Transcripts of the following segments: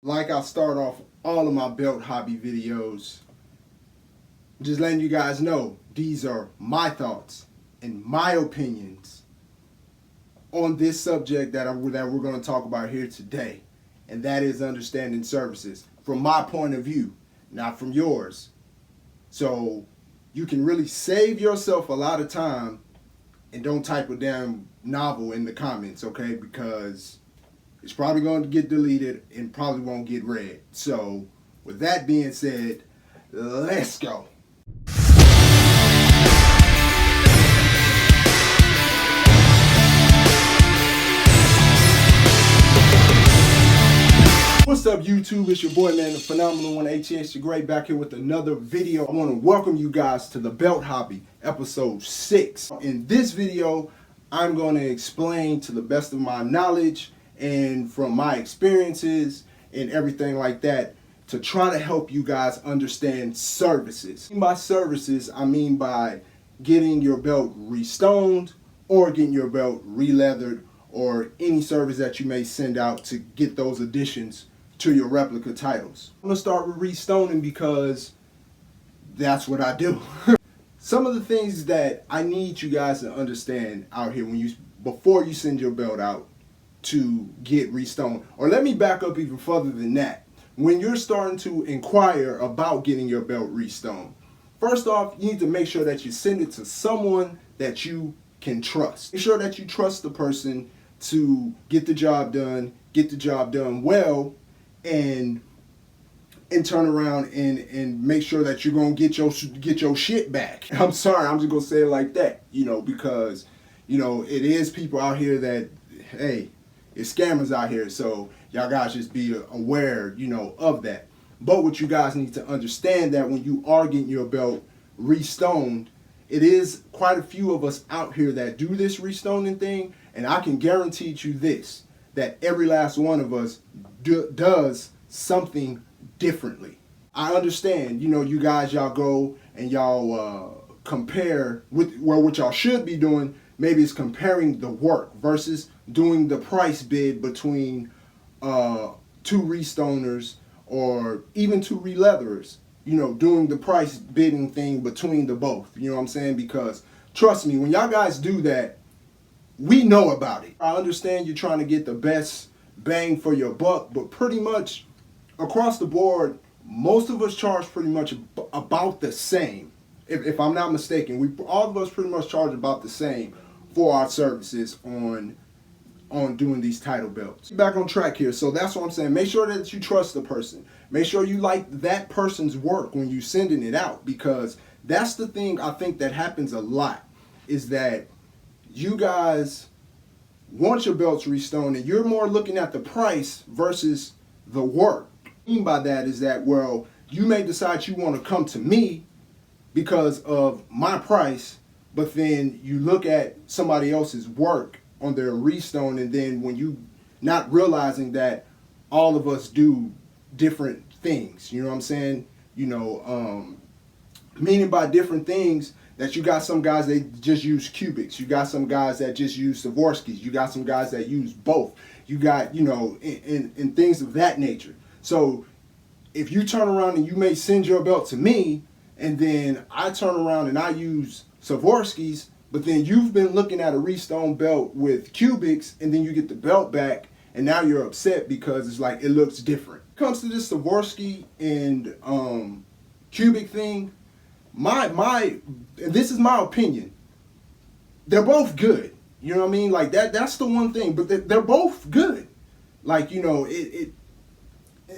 Like I start off all of my belt hobby videos, just letting you guys know these are my thoughts and my opinions on this subject that we're going to talk about here today, and that is understanding services from my point of view, not from yours. So you can really save yourself a lot of time and don't type a damn novel in the comments, okay? Because it's probably going to get deleted and probably won't get read. So with that being said, let's go. What's up, YouTube? It's your boy, man, the phenomenal one, ATH the Great, back here with another video. I want to welcome you guys to the Belt Hobby, episode 6. In this video, I'm going to explain to the best of my knowledge and from my experiences and everything like that to try to help you guys understand services. By services, I mean by getting your belt restoned or getting your belt re-leathered or any service that you may send out to get those additions to your replica titles. I'm gonna start with restoning because that's what I do. Some of the things that I need you guys to understand out here before you send your belt out to get restoned, or let me back up even further than that. When you're starting to inquire about getting your belt restoned, first off, you need to make sure that you send it to someone that you can trust. Make sure that you trust the person to get the job done well, and turn around and make sure that you're gonna get your shit back. I'm sorry, I'm just gonna say it like that, because it is people out here that, hey, it's scammers out here, so y'all guys just be aware, of that. But what you guys need to understand that when you are getting your belt restoned, it is quite a few of us out here that do this restoning thing, and I can guarantee you this, that every last one of us does something differently. I understand, you guys, y'all go and y'all compare what y'all should be doing. Maybe it's comparing the work versus doing the price bid between two restoners or even two re-leatherers. Doing the price bidding thing between the both. You know what I'm saying? Because trust me, when y'all guys do that, we know about it. I understand you're trying to get the best bang for your buck, but pretty much across the board, most of us charge pretty much about the same. If I'm not mistaken, all of us pretty much charge about the same for our services on doing these title belts. Back on track here, so that's what I'm saying. Make sure that you trust the person. Make sure you like that person's work when you're sending it out, because that's the thing I think that happens a lot, is that you guys want your belts restoned and you're more looking at the price versus the work. What I mean by that is that, well, you may decide you want to come to me because of my price, but then you look at somebody else's work on their restone, and then when you not realizing that all of us do different things, you know what I'm saying? Meaning by different things, that you got some guys they just use cubics, you got some guys that just use Swarovskis, you got some guys that use both, you got and things of that nature. So if you turn around and you may send your belt to me, and then I turn around and I use Swarovskis, but then you've been looking at a restone belt with cubics, and then you get the belt back and now you're upset because it's like it looks different. When it comes to this Swarovski and cubic thing, and this is my opinion, they're both good. You know what I mean? Like that's the one thing, but they're both good. Like,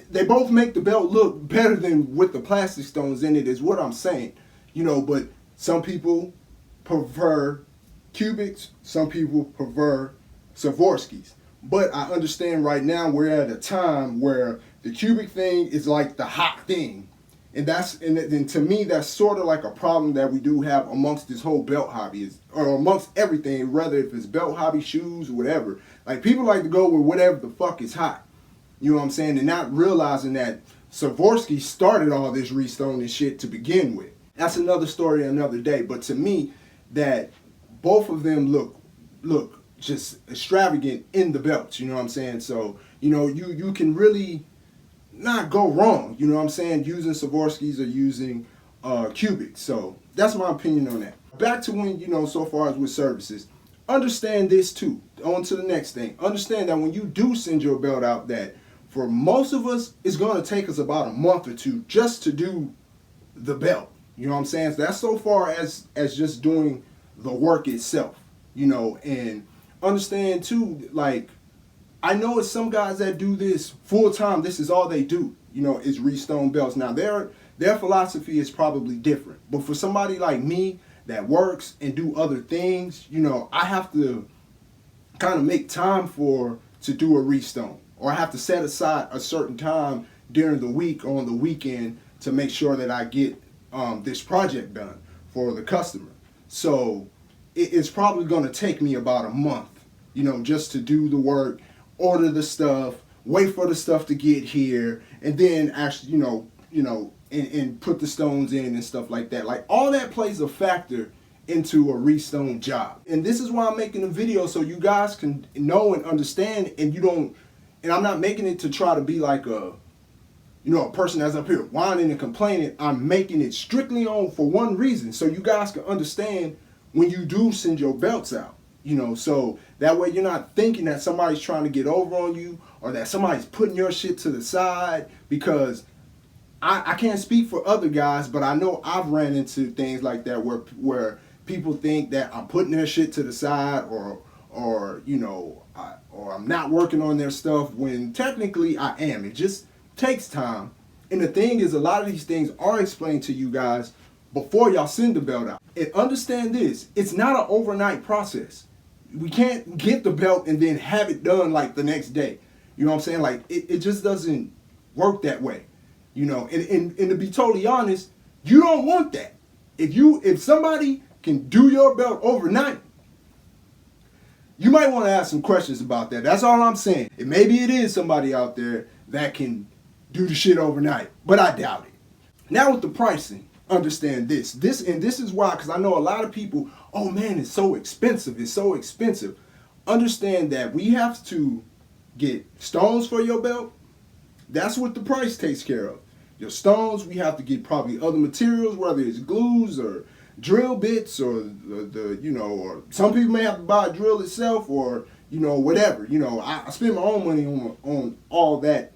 they both make the belt look better than with the plastic stones in it, is what I'm saying. But some people prefer cubics, some people prefer Swarovskis. But I understand right now we're at a time where the cubic thing is like the hot thing. And to me, that's sort of like a problem that we do have amongst this whole belt hobby, or amongst everything, whether if it's belt hobby, shoes, whatever. Like, people like to go with whatever the fuck is hot. You know what I'm saying? And not realizing that Swarovski started all this restoning shit to begin with. That's another story another day. But to me, that both of them look just extravagant in the belts. You know what I'm saying? So, you can really not go wrong. You know what I'm saying? Using Swarovskis or using cubics. So that's my opinion on that. Back to when, you know, so far as with services, understand this too. On to the next thing. Understand that when you do send your belt out, that for most of us, it's going to take us about a month or two just to do the belt. You know what I'm saying? So that's so far as just doing the work itself, you know. And understand too, like, I know it's some guys that do this full time. This is all they do, you know, is restone belts. Now their philosophy is probably different, but for somebody like me that works and do other things, you know, I have to kind of make time to do a restone, or I have to set aside a certain time during the week or on the weekend to make sure that I get this project done for the customer. So it's probably going to take me about a month, you know, just to do the work, order the stuff, wait for the stuff to get here, and then actually, and put the stones in and stuff like that. Like, all that plays a factor into a restone job. And this is why I'm making a video, so you guys can know and understand, and I'm not making it to try to be like a person that's up here whining and complaining. I'm making it strictly for one reason, so you guys can understand when you do send your belts out. You know, so that way you're not thinking that somebody's trying to get over on you, or that somebody's putting your shit to the side. Because I can't speak for other guys, but I know I've ran into things like that where people think that I'm putting their shit to the side, or I'm not working on their stuff, when technically I am. It just takes time. And the thing is, a lot of these things are explained to you guys before y'all send the belt out. And understand this, it's not an overnight process. We can't get the belt and then have it done like the next day. You know what I'm saying? Like, it just doesn't work that way. You know, and to be totally honest, you don't want that. If somebody can do your belt overnight, you might want to ask some questions about that. That's all I'm saying. And maybe it is somebody out there that can do the shit overnight, but I doubt it. Now with the pricing, understand this. This is why, because I know a lot of people, oh man, it's so expensive. It's so expensive. Understand that we have to get stones for your belt. That's what the price takes care of. Your stones, we have to get probably other materials, whether it's glues or drill bits, or or some people may have to buy a drill itself, or whatever. I spend my own money on all that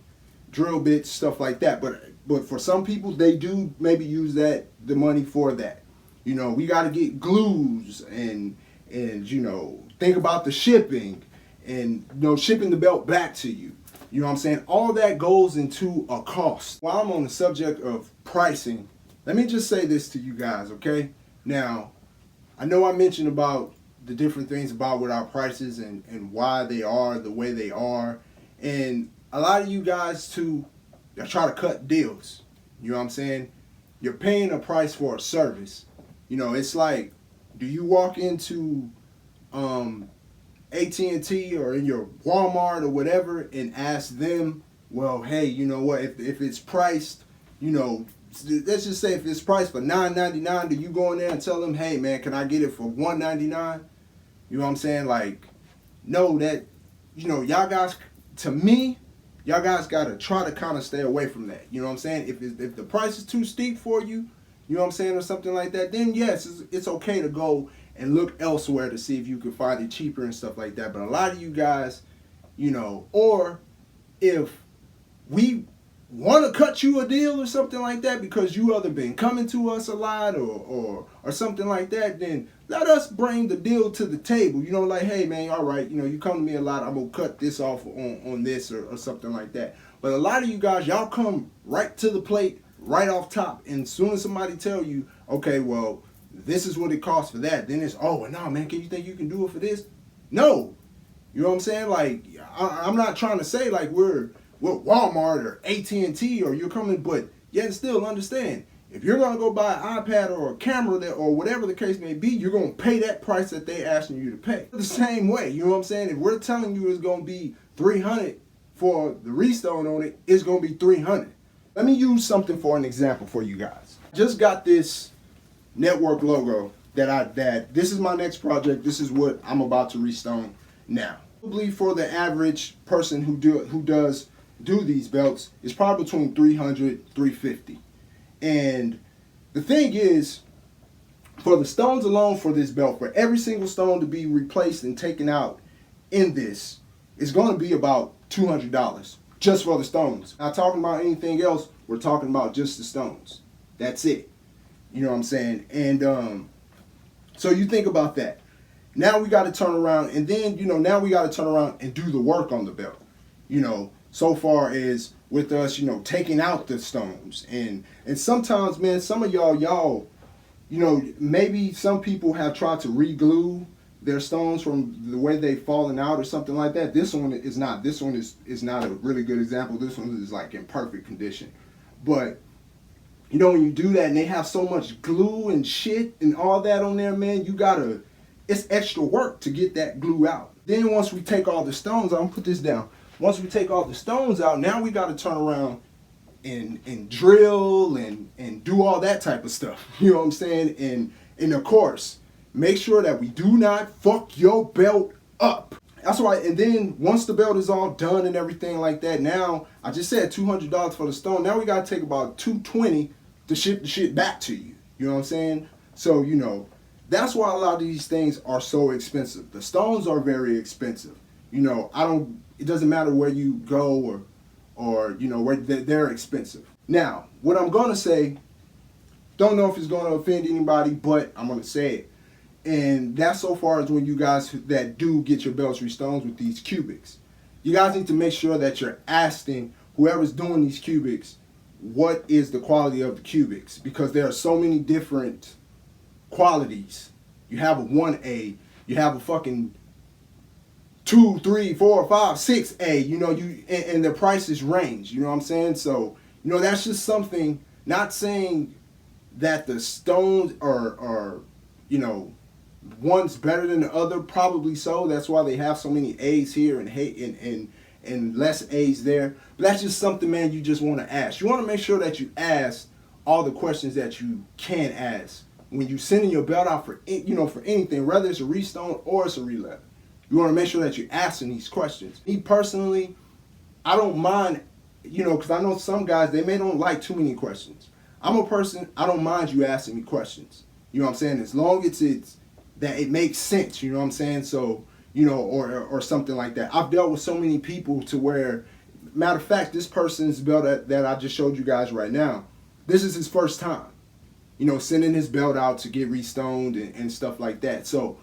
drill bits, stuff like that. But for some people, they do maybe use the money for that. We got to get glues and think about the shipping and shipping the belt back to you. You know what I'm saying? All that goes into a cost. While I'm on the subject of pricing, let me just say this to you guys, okay? Now, I know I mentioned about the different things about with our prices and why they are the way they are. And a lot of you guys too, y'all try to cut deals. You know what I'm saying? You're paying a price for a service. It's like, do you walk into AT&T or in your Walmart or whatever and ask them, well, hey, you know what, if it's priced, let's just say if it's priced for $9.99, do you go in there and tell them, hey man, can I get it for $1.99? You know what I'm saying? Like, no, that, y'all guys, to me, y'all guys gotta try to kind of stay away from that. You know what I'm saying? If the price is too steep for you, you know what I'm saying, or something like that, then yes, it's okay to go and look elsewhere to see if you can find it cheaper and stuff like that. But a lot of you guys, or if we want to cut you a deal or something like that because you either been coming to us a lot or something like that, then let us bring the deal to the table. Like, hey man, all right, you come to me a lot, I'm gonna cut this off on this or something like that. But a lot of you guys, y'all come right to the plate, right off top, and as soon as somebody tell you, okay, well, this is what it costs for that, then it's, oh, no, man, can you think you can do it for this? No. You know what I'm saying? Like, I'm not trying to say like we're Walmart or AT&T or you're coming, but yet still understand, if you're going to go buy an iPad or a camera or whatever the case may be, you're going to pay that price that they asking you to pay. The same way, you know what I'm saying? If we're telling you it's going to be $300 for the restone on it, it's going to be $300. Let me use something for an example for you guys. Just got this network logo that this is my next project. This is what I'm about to restone now. Probably for the average person who does do these belts is probably between 300, 350. And the thing is, for the stones alone for this belt, for every single stone to be replaced and taken out in this, it's going to be about $200 just for the stones. Not talking about anything else, we're talking about just the stones. That's it. You know what I'm saying? And so you think about that. Now we got to turn around, and then, now we got to turn around and do the work on the belt. So far as with us, taking out the stones. And sometimes, man, some of y'all, maybe some people have tried to re-glue their stones from the way they've fallen out or something like that. This one is not. This one is not a really good example. This one is like in perfect condition. But, when you do that and they have so much glue and shit and all that on there, man, it's extra work to get that glue out. Then once we take all the stones out, I'm gonna put this down. Once we take all the stones out, now we got to turn around and drill and do all that type of stuff. You know what I'm saying? And of course, make sure that we do not fuck your belt up. That's why. And then once the belt is all done and everything like that, now I just said $200 for the stone. Now we got to take about $220 to ship the shit back to you. You know what I'm saying? So, that's why a lot of these things are so expensive. The stones are very expensive. It doesn't matter where you go or where they're expensive. Now, what I'm going to say, don't know if it's going to offend anybody, but I'm going to say it. And that's so far as when you guys that do get your belts restones with these cubics. You guys need to make sure that you're asking whoever's doing these cubics, what is the quality of the cubics? Because there are so many different qualities. You have a 1A, you have a fucking 2, 3, 4, 5, 6A, and the prices range, you know what I'm saying? So, that's just something, not saying that the stones are one's better than the other, probably so. That's why they have so many A's here and less A's there. But that's just something, man, you just want to ask. You want to make sure that you ask all the questions that you can ask when you sending your belt out for anything, whether it's a restone or it's a re-leather. You want to make sure that you're asking these questions. Me personally, I don't mind, because I know some guys, they may don't like too many questions. I'm a person, I don't mind you asking me questions. You know what I'm saying? As long as it's that it makes sense, you know what I'm saying? So, or something like that. I've dealt with so many people to where, matter of fact, this person's belt that I just showed you guys right now, this is his first time, sending his belt out to get restoned and stuff like that. So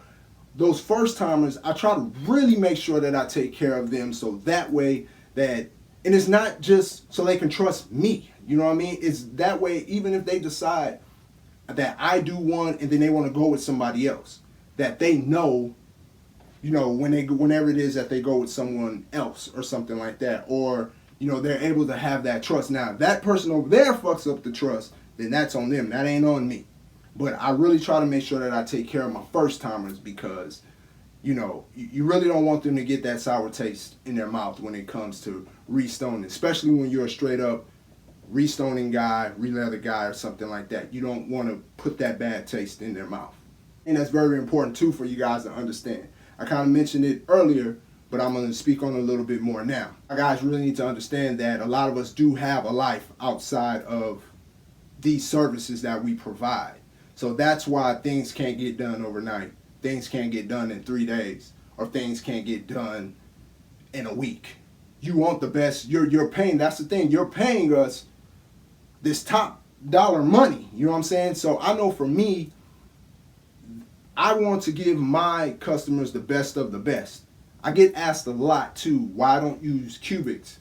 those first timers, I try to really make sure that I take care of them so that way and it's not just so they can trust me, you know what I mean? It's that way, even if they decide that I do one and then they want to go with somebody else, that they know, whenever it is that they go with someone else or something like that, or, they're able to have that trust. Now, if that person over there fucks up the trust, then that's on them. That ain't on me. But I really try to make sure that I take care of my first timers because, you really don't want them to get that sour taste in their mouth when it comes to restoning, especially when you're a straight up restoning guy, re-leather guy, or something like that. You don't want to put that bad taste in their mouth. And that's very important too for you guys to understand. I kind of mentioned it earlier, but I'm going to speak on it a little bit more now. You guys really need to understand that a lot of us do have a life outside of these services that we provide. So that's why things can't get done overnight. Things can't get done in 3 days, or things can't get done in a week. You want the best. You're paying. That's the thing. You're paying us this top dollar money. You know what I'm saying? So I know for me, I want to give my customers the best of the best. I get asked a lot too why I don't use cubics.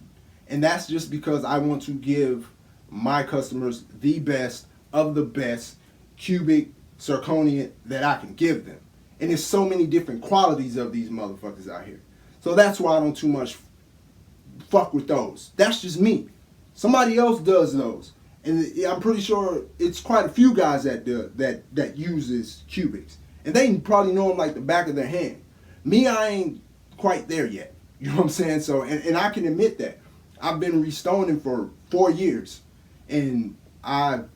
And that's just because I want to give my customers the best of the best cubic zirconium that I can give them. And there's so many different qualities of these motherfuckers out here. So that's why I don't too much fuck with those. That's just me. Somebody else does those. And I'm pretty sure it's quite a few guys that uses cubics. And they probably know them like the back of their hand. Me, I ain't quite there yet. You know what I'm saying? So, and I can admit that. I've been restoning for 4 years. And I've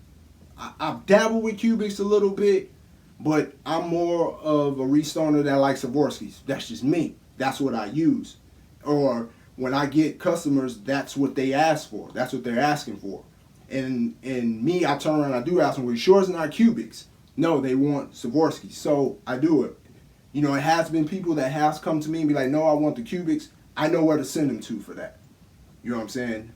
dabbled with cubics a little bit, but I'm more of a restoner that likes Swarovskis. That's just me. That's what I use. Or when I get customers, that's what they ask for. That's what they're asking for. And me, I turn around and I do ask them, well, you sure it's not Cubics? No, they want Swarovski. So I do it. You know, it has been people that has come to me and be like, no, I want the Cubics. I know where to send them to for that. You know what I'm saying?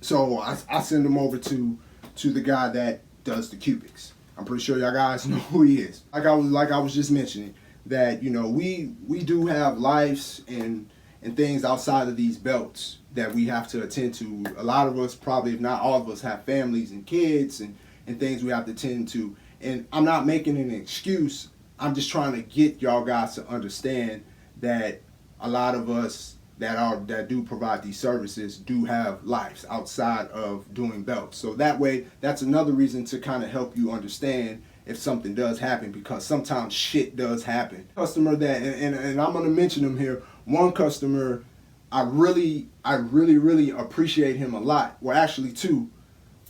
So I send them over to the guy that does the Cubics. I'm pretty sure y'all guys know who he is. Like I was just mentioning, that, you know, we do have lives and things outside of these belts that we have to attend to. A lot of us, probably if not all of us, have families and kids and things we have to tend to. And I'm not making an excuse. I'm just trying to get y'all guys to understand that a lot of us that do provide these services do have lives outside of doing belts. So that way, that's another reason to kind of help you understand if something does happen, because sometimes shit does happen. Customer that, and I'm gonna mention him here. One customer, I really appreciate him a lot. Well, actually two,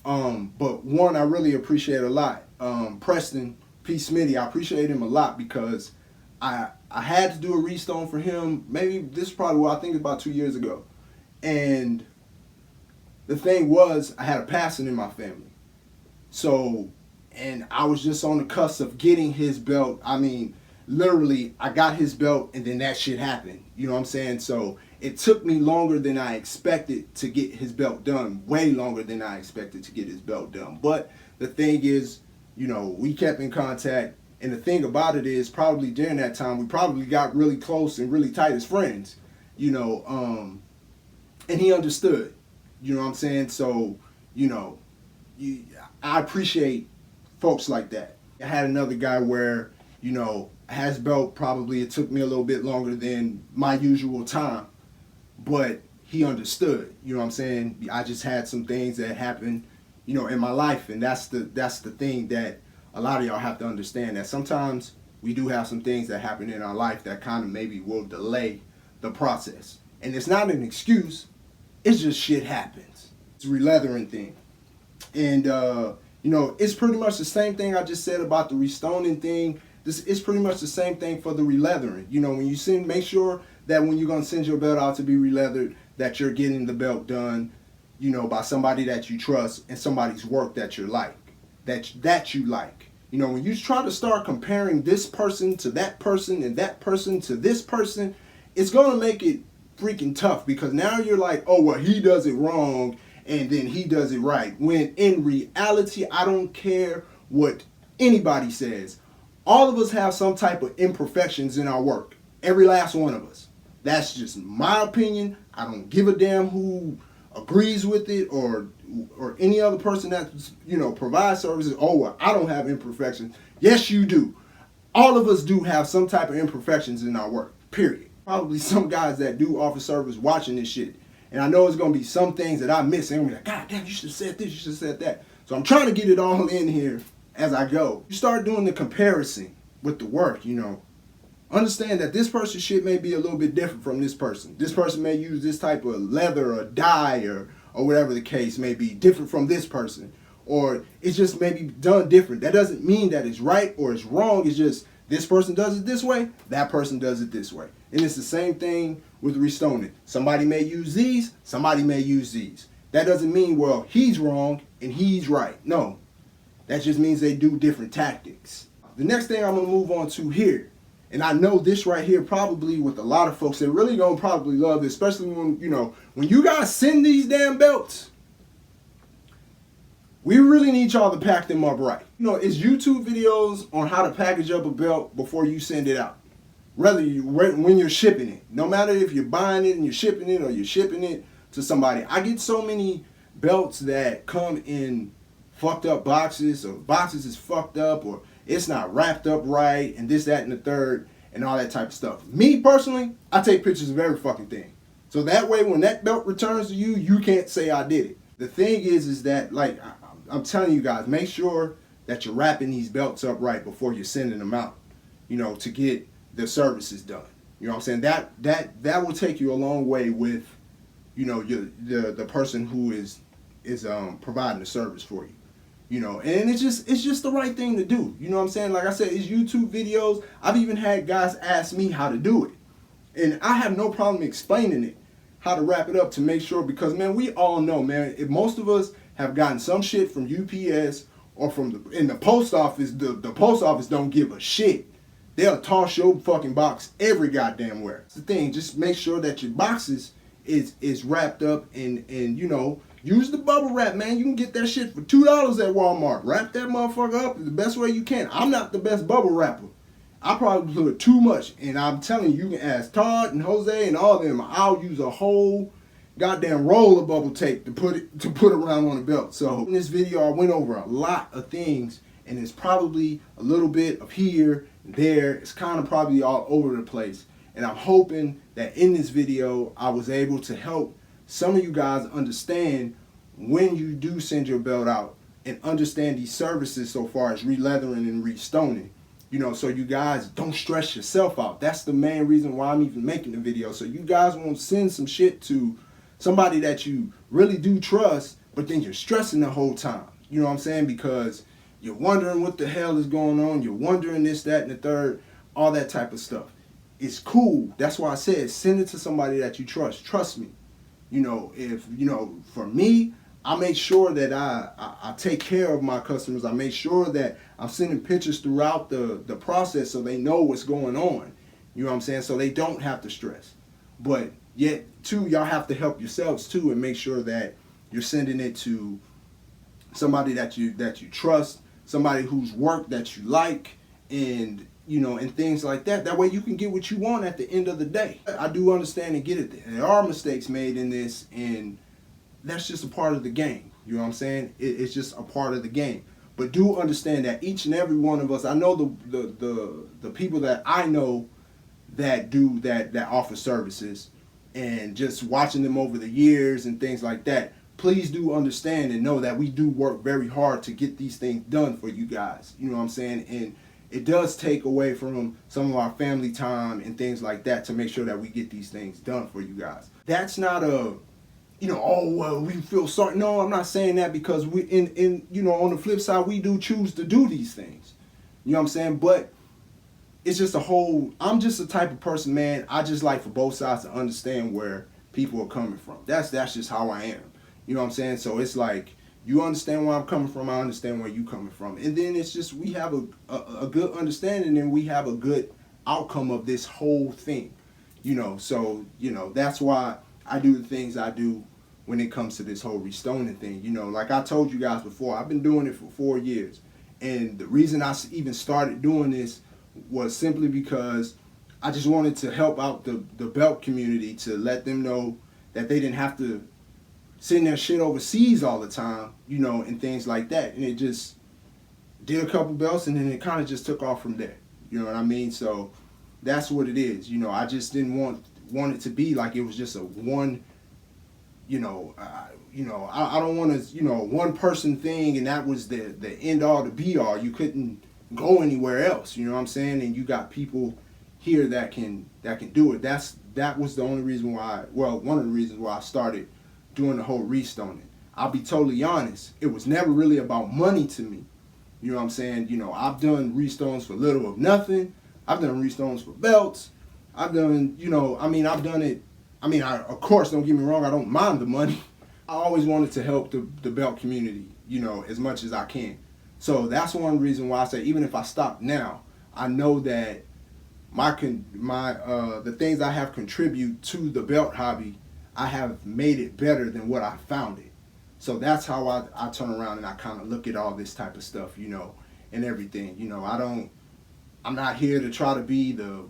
but one I really appreciate a lot. Preston P. Smitty, I appreciate him a lot because I had to do a restone for him. Maybe this is probably what I think about 2 years ago, and the thing was I had a passing in my family, so. And I was just on the cusp of getting his belt. I mean, literally, I got his belt and then that shit happened. You know what I'm saying? So it took me longer than I expected to get his belt done. Way longer than I expected to get his belt done. But the thing is, you know, we kept in contact. And the thing about it is, probably during that time, we probably got really close and really tight as friends. You know, and he understood. You know what I'm saying? So, you know, I appreciate folks like that. I had another guy where, you know, has belt, probably it took me a little bit longer than my usual time, but he understood. You know what I'm saying? I just had some things that happened, you know, in my life, and that's the thing that a lot of y'all have to understand, that sometimes we do have some things that happen in our life that kind of maybe will delay the process. And it's not an excuse, it's just shit happens. It's a releathering thing. And you know, it's pretty much the same thing I just said about the restoning thing. This is pretty much the same thing for the releathering. You know, when you send, make sure that when you're gonna send your belt out to be releathered, that you're getting the belt done, you know, by somebody that you trust and somebody's work that you like, that you like. You know, when you try to start comparing this person to that person and that person to this person, it's gonna make it freaking tough, because now you're like, oh well, he does it wrong and then he does it right. When in reality, I don't care what anybody says. All of us have some type of imperfections in our work. Every last one of us. That's just my opinion. I don't give a damn who agrees with it or any other person that, you know, provides services. Oh, well, I don't have imperfections. Yes, you do. All of us do have some type of imperfections in our work, period. Probably some guys that do offer service watching this shit. And I know it's going to be some things that I miss. And I'm like, God damn, you should have said this, you should have said that. So I'm trying to get it all in here as I go. You start doing the comparison with the work, you know. Understand that this person's shit may be a little bit different from this person. This person may use this type of leather or dye or whatever the case may be, different from this person. Or it's just maybe done different. That doesn't mean that it's right or it's wrong. It's just this person does it this way, that person does it this way. And it's the same thing with restoning. Somebody may use these, somebody may use these. That doesn't mean, well, he's wrong and he's right. No, that just means they do different tactics. The next thing I'm going to move on to here, and I know this right here probably with a lot of folks, they're really going to probably love this, especially when, you know, when you guys send these damn belts, we really need y'all to pack them up right. You know, it's YouTube videos on how to package up a belt before you send it out. When you're shipping it. No matter if you're buying it and you're shipping it or you're shipping it to somebody. I get so many belts that come in fucked up boxes, or boxes is fucked up, or it's not wrapped up right, and this, that, and the third, and all that type of stuff. Me, personally, I take pictures of every fucking thing. So that way, when that belt returns to you, you can't say I did it. The thing is that, like, I'm telling you guys, make sure that you're wrapping these belts up right before you're sending them out, you know, to get the services done. You know what I'm saying? That will take you a long way with, you know, the person who is providing the service for you. You know, and it's just the right thing to do. You know what I'm saying? Like I said, it's YouTube videos. I've even had guys ask me how to do it. And I have no problem explaining it, how to wrap it up to make sure, because man, we all know, man, if most of us have gotten some shit from UPS or from in the post office, the post office don't give a shit. They'll toss your fucking box every goddamn where. It's the thing, just make sure that your boxes is wrapped up and you know, use the bubble wrap, man. You can get that shit for $2 at Walmart. Wrap that motherfucker up the best way you can. I'm not the best bubble wrapper. I probably put too much, and I'm telling you, you can ask Todd and Jose and all of them. I'll use a whole goddamn roll of bubble tape to put around on the belt. So in this video, I went over a lot of things, and it's probably a little bit of here and there. It's kind of probably all over the place. And I'm hoping that in this video, I was able to help some of you guys understand when you do send your belt out and understand these services so far as re-leathering and restoning. You know, so you guys don't stress yourself out. That's the main reason why I'm even making the video. So you guys won't send some shit to somebody that you really do trust, but then you're stressing the whole time. You know what I'm saying? Because you're wondering what the hell is going on. You're wondering this, that, and the third, all that type of stuff. It's cool. That's why I said send it to somebody that you trust. Trust me. You know, if, you know, for me, I make sure that I take care of my customers. I make sure that I'm sending pictures throughout the process so they know what's going on. You know what I'm saying? So they don't have to stress. But yet, too, y'all have to help yourselves, too, and make sure that you're sending it to somebody that you trust, somebody whose work that you like, and, you know, and things like that. That way you can get what you want at the end of the day. I do understand and get it. There are mistakes made in this, and that's just a part of the game. You know what I'm saying? It's just a part of the game. But do understand that each and every one of us, I know the people that I know that do that offer services, and just watching them over the years and things like that, please do understand and know that we do work very hard to get these things done for you guys. You know what I'm saying? And it does take away from some of our family time and things like that to make sure that we get these things done for you guys. That's not a, you know, oh, well, we feel sorry. No, I'm not saying that, because we, you know, on the flip side, we do choose to do these things. You know what I'm saying? But it's just a whole, I'm just the type of person, man, I just like for both sides to understand where people are coming from. That's just how I am. You know what I'm saying? So it's like, you understand where I'm coming from, I understand where you coming from. And then it's just, we have a good understanding, and we have a good outcome of this whole thing. You know, so, you know, that's why I do the things I do when it comes to this whole restoning thing. You know, like I told you guys before, I've been doing it for 4 years. And the reason I even started doing this was simply because I just wanted to help out the belt community, to let them know that they didn't have to send their shit overseas all the time, you know, and things like that. And it just did a couple belts, and then it kind of just took off from there. You know what I mean? So that's what it is. You know, I just didn't want it to be like it was just a one, you know, I don't want to, you know, one person thing, and that was the end all, the be all. You couldn't go anywhere else. You know what I'm saying? And you got people here that can do it. That was the only reason why. Well, one of the reasons why I started doing the whole restoning. I'll be totally honest. It was never really about money to me. You know what I'm saying? You know, I've done restones for little of nothing. I've done restones for belts. I've done, you know, I mean, I've done it. I mean, of course, don't get me wrong, I don't mind the money. I always wanted to help the belt community, you know, as much as I can. So that's one reason why I say, even if I stop now, I know that the things I have contribute to the belt hobby, I have made it better than what I found it. So that's how I turn around and I kind of look at all this type of stuff, you know, and everything. You know, I'm not here to try to be the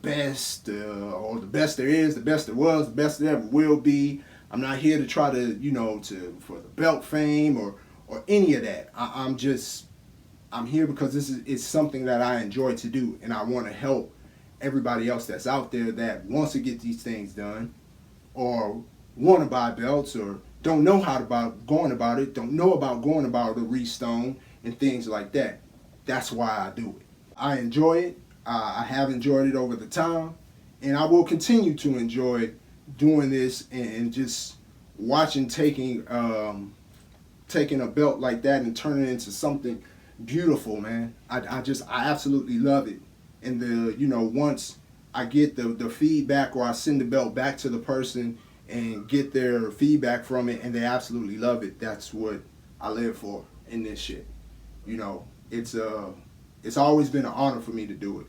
best or the best there is, the best there was, the best there ever will be. I'm not here to try to, you know, for the belt fame or any of that. I'm here because it's something that I enjoy to do, and I want to help everybody else that's out there that wants to get these things done, or want to buy belts, or don't know how to going about it, don't know about going about the restone and things like that. That's why I do it. I enjoy it. I have enjoyed it over the time, and I will continue to enjoy doing this and just watching taking a belt like that and turning it into something beautiful, man. I absolutely love it. And you know, once I get the feedback, or I send the belt back to the person and get their feedback from it, and they absolutely love it. That's what I live for in this shit. You know, it's always been an honor for me to do it.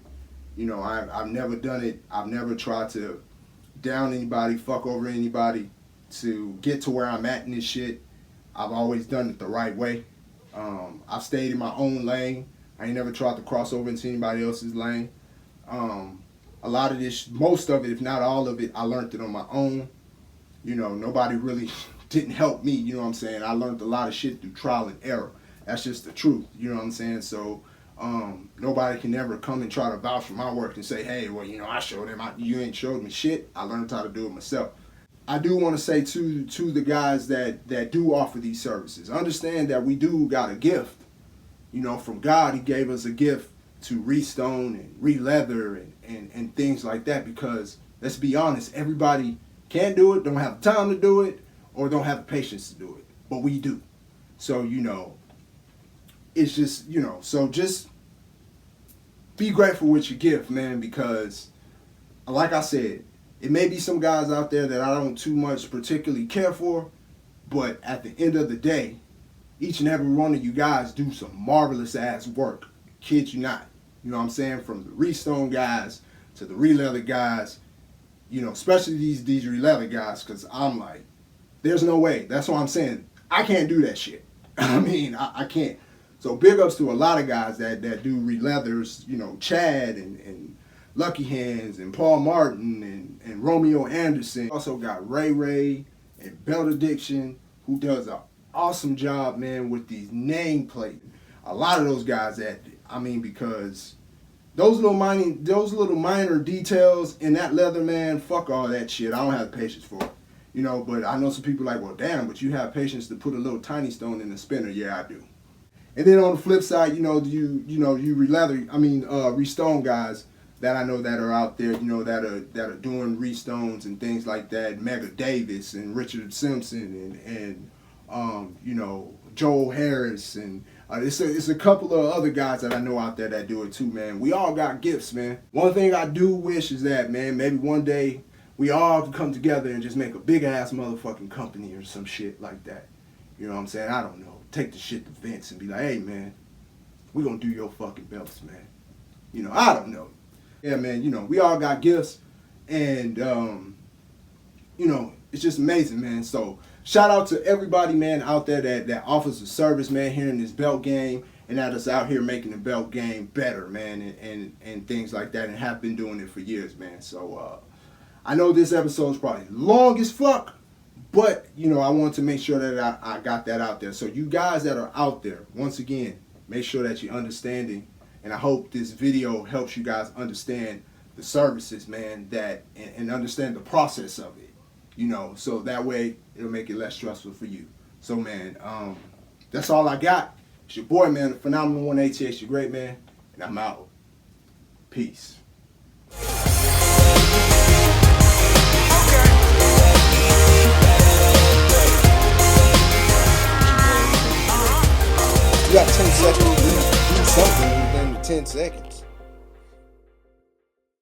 You know, I've never done it. I've never tried to down anybody, fuck over anybody to get to where I'm at in this shit. I've always done it the right way. I've stayed in my own lane. I ain't never tried to cross over into anybody else's lane. A lot of this, most of it, if not all of it, I learned it on my own. You know, nobody really didn't help me, you know what I'm saying? I learned a lot of shit through trial and error. That's just the truth, you know what I'm saying? So, nobody can ever come and try to vouch for my work and say, hey, well, you know, I showed him. You ain't showed me shit. I learned how to do it myself. I do want to say to the guys that do offer these services, understand that we do got a gift. You know, from God, he gave us a gift to restone and re-leather and things like that, because let's be honest, everybody can't do it, don't have the time to do it, or don't have the patience to do it. But we do. So, you know, it's just, you know, so just be grateful with your gift, man, because like I said, it may be some guys out there that I don't too much particularly care for, but at the end of the day, each and every one of you guys do some marvelous ass work. Kid you not. You know what I'm saying? From the restone guys to the re-leather guys, you know, especially these re-leather guys, because I'm like, there's no way. That's what I'm saying. I can't do that shit. I mean, I can't. So big ups to a lot of guys that do re-leathers, you know, Chad and Lucky Hands and Paul Martin and Romeo Anderson. Also got Ray and Belt Addiction, who does an awesome job, man, with these nameplates. A lot of those guys that, I mean, because those little minor details in that leather, man, fuck all that shit. I don't have the patience for it. You know, but I know some people like, well, damn, but you have patience to put a little tiny stone in the spinner. Yeah, I do. And then on the flip side, you restone guys that I know that are out there, you know, that are doing restones and things like that. Mega Davis and Richard Simpson and you know, Joel Harris and it's a couple of other guys that I know out there that do it too, man. We all got gifts, man. One thing I do wish is that, man, maybe one day we all can come together and just make a big ass motherfucking company or some shit like that. You know what I'm saying? I don't know. Take the shit to Vince and be like, hey, man, we gonna do your fucking belts, man. You know, I don't know. Yeah, man, you know, we all got gifts, and, you know, it's just amazing, man. So shout out to everybody, man, out there that offers a service, man, here in this belt game, and that is out here making the belt game better, man, and things like that, and have been doing it for years, man. So I know this episode is probably long as fuck, but, you know, I want to make sure that I got that out there. So you guys that are out there, once again, make sure that you're understanding, and I hope this video helps you guys understand the services, man, and understand the process of it, you know, so that way it'll make it less stressful for you. So, man, that's all I got. It's your boy, man, the Phenomenal One ATH, your great man, and I'm out. Peace. You got 10 seconds. Do something within the 10 seconds.